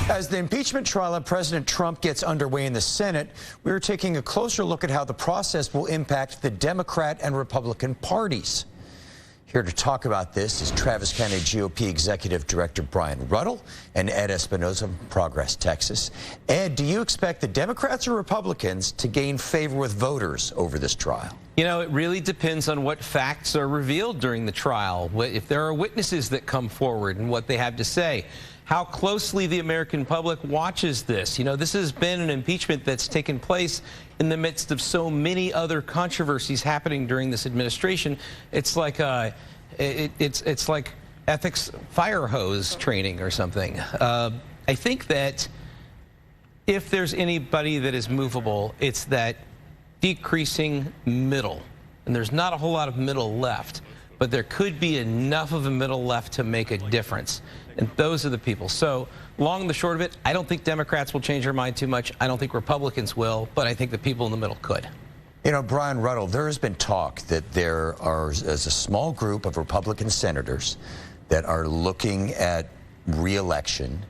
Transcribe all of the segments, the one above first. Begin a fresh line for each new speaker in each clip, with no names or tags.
As the impeachment trial of President Trump gets underway in the Senate, we are taking a closer look at how the process will impact the Democrat and Republican parties. Here to talk about this is Travis County GOP Executive Director Brian Ruddle and Ed Espinoza from Progress, Texas. Ed, do you expect the Democrats or Republicans to gain favor with voters over this trial?
You know, it really depends on what facts are revealed during the trial, if there are witnesses that come forward and what they have to say, how closely the American public watches this. You know, this has been an impeachment that's taken place in the midst of so many other controversies happening during this administration. It's like it's like ethics fire hose training or something. I think that if there's anybody that is movable, it's that decreasing middle, and there's not a whole lot of middle left, but there could be enough of a middle left to make a difference, and those are the people. So long and the short of it, I don't think Democrats will change their mind too much. I don't think Republicans will, but I think the people in the middle could.
You know, Brian Ruddle, there has been talk that there is a small group of Republican senators that are looking at re-election,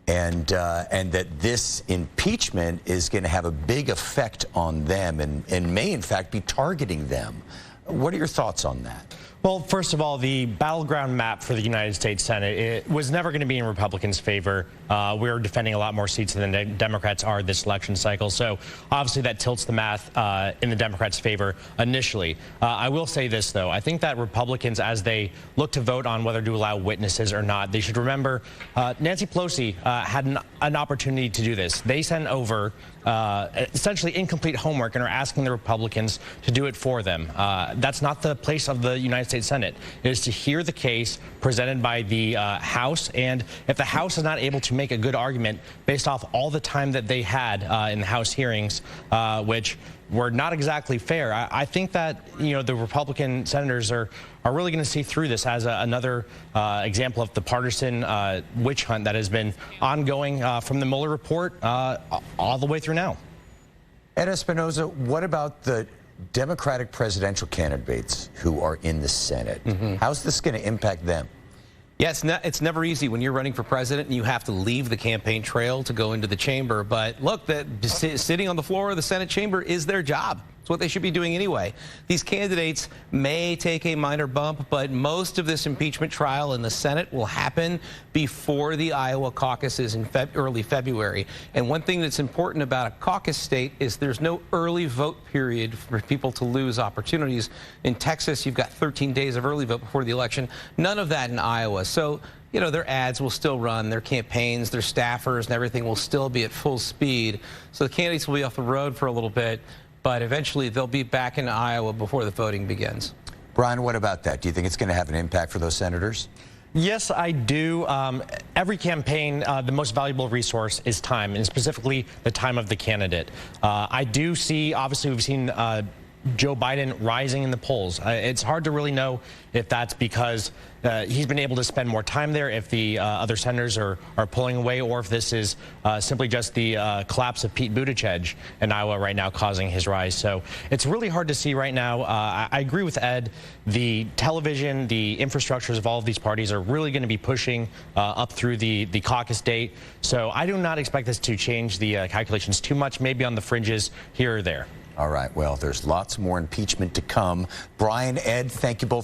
and that this impeachment is going to have a big effect on them and may, in fact, be targeting them. What are your thoughts on that?
Well, first of all, the battleground map for the United States Senate, it was never going to be in Republicans' favor. We're defending a lot more seats than the Democrats are this election cycle. So obviously that tilts the math in the Democrats' favor initially. I will say this, though. I think that Republicans, as they look to vote on whether to allow witnesses or not, they should remember Nancy Pelosi had an opportunity to do this. They sent over essentially incomplete homework and are asking the Republicans to do it for them. That's not the place of the United States Senate. It is to hear the case presented by the House, and if the House is not able to make a good argument based off all the time that they had in the House hearings, which were not exactly fair, I think that, you know, the Republican senators are really going to see through this as another example of the partisan witch hunt that has been ongoing from the Mueller report all the way through now.
Ed Espinoza, what about the Democratic presidential candidates who are in the Senate? How's this going to impact them?
Yeah, it's never easy when you're running for president and you have to leave the campaign trail to go into the chamber. But look, sitting on the floor of the Senate chamber is their job. It's what they should be doing anyway. These candidates may take a minor bump, but most of this impeachment trial in the Senate will happen before the Iowa caucuses in early February. And one thing that's important about a caucus state is there's no early vote period for people to lose opportunities. In Texas, you've got 13 days of early vote before the election. None of that in Iowa. So, you know, their ads will still run, their campaigns, their staffers and everything will still be at full speed. So the candidates will be off the road for a little bit, but eventually they'll be back in Iowa before the voting begins.
Brian, what about that? Do you think it's going to have an impact for those senators?
Yes, I do. Every campaign, the most valuable resource is time, and specifically the time of the candidate. I do see, obviously, we've seen Joe Biden rising in the polls. It's hard to really know if that's because he's been able to spend more time there, if the other senators are pulling away, or if this is simply just the collapse of Pete Buttigieg in Iowa right now causing his rise. So it's really hard to see right now. I agree with Ed. The television, the infrastructures of all of these parties are really going to be pushing up through the caucus date. So I do not expect this to change the calculations too much, maybe on the fringes here or there.
All right. Well, there's lots more impeachment to come. Brian, Ed, thank you both.